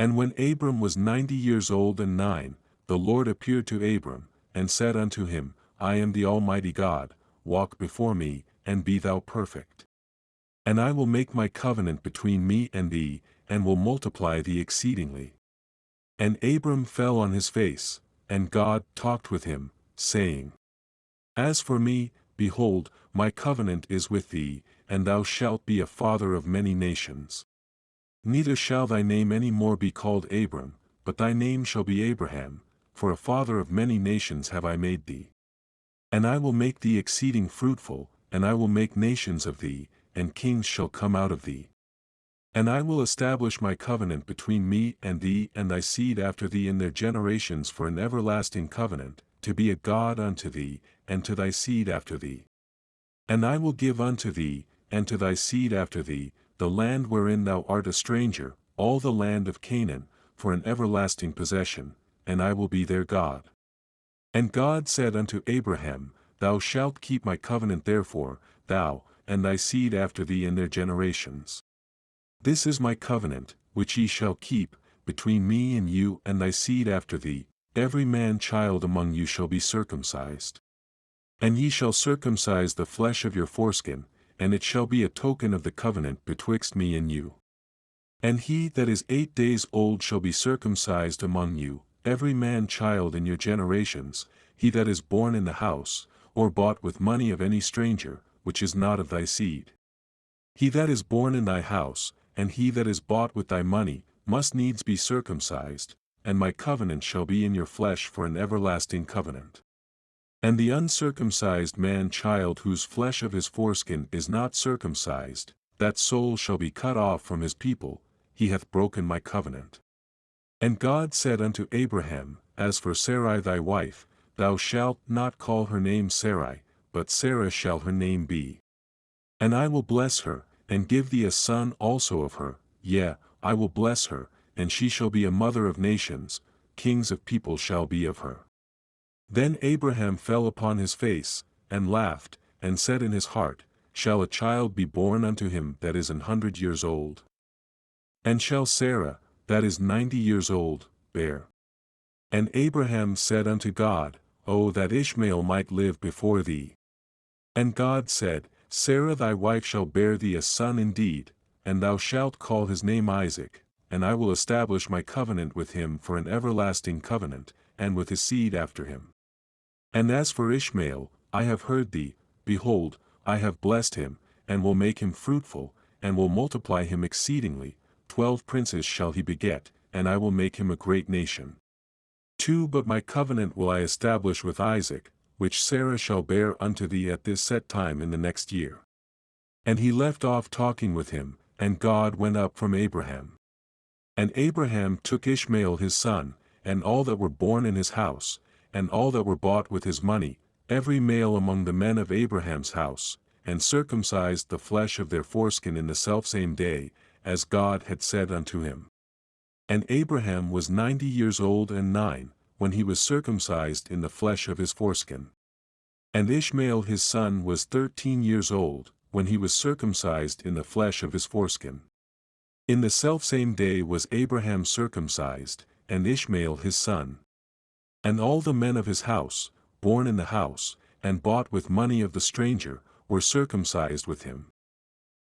And when Abram was 90 years old and 9, the Lord appeared to Abram, and said unto him, I am the Almighty God, walk before me, and be thou perfect. And I will make my covenant between me and thee, and will multiply thee exceedingly. And Abram fell on his face, and God talked with him, saying, As for me, behold, my covenant is with thee, and thou shalt be a father of many nations. Neither shall thy name any more be called Abram, but thy name shall be Abraham, for a father of many nations have I made thee. And I will make thee exceeding fruitful, and I will make nations of thee, and kings shall come out of thee. And I will establish my covenant between me and thee and thy seed after thee in their generations for an everlasting covenant, to be a God unto thee, and to thy seed after thee. And I will give unto thee, and to thy seed after thee, the land wherein thou art a stranger, all the land of Canaan, for an everlasting possession, and I will be their God. And God said unto Abraham, Thou shalt keep my covenant therefore, thou, and thy seed after thee in their generations. This is my covenant, which ye shall keep, between me and you and thy seed after thee, every man child among you shall be circumcised. And ye shall circumcise the flesh of your foreskin, and it shall be a token of the covenant betwixt me and you. And he that is 8 days old shall be circumcised among you, every man child in your generations, he that is born in the house, or bought with money of any stranger, which is not of thy seed. He that is born in thy house, and he that is bought with thy money, must needs be circumcised, and my covenant shall be in your flesh for an everlasting covenant. And the uncircumcised man-child whose flesh of his foreskin is not circumcised, that soul shall be cut off from his people, he hath broken my covenant. And God said unto Abraham, As for Sarai thy wife, thou shalt not call her name Sarai, but Sarah shall her name be. And I will bless her, and give thee a son also of her, yea, I will bless her, and she shall be a mother of nations, kings of people shall be of her. Then Abraham fell upon his face, and laughed, and said in his heart, Shall a child be born unto him that is 100 years old? And shall Sarah, that is 90 years old, bear? And Abraham said unto God, O that Ishmael might live before thee. And God said, Sarah thy wife shall bear thee a son indeed, and thou shalt call his name Isaac, and I will establish my covenant with him for an everlasting covenant, and with his seed after him. And as for Ishmael, I have heard thee, behold, I have blessed him, and will make him fruitful, and will multiply him exceedingly, 12 princes shall he beget, and I will make him a great nation. 2 But my covenant will I establish with Isaac, which Sarah shall bear unto thee at this set time in the next year. And he left off talking with him, and God went up from Abraham. And Abraham took Ishmael his son, and all that were born in his house, and all that were bought with his money, every male among the men of Abraham's house, and circumcised the flesh of their foreskin in the selfsame day, as God had said unto him. And Abraham was 90 years old and 9, when he was circumcised in the flesh of his foreskin. And Ishmael his son was 13 years old, when he was circumcised in the flesh of his foreskin. In the selfsame day was Abraham circumcised, and Ishmael his son. And all the men of his house, born in the house, and bought with money of the stranger, were circumcised with him.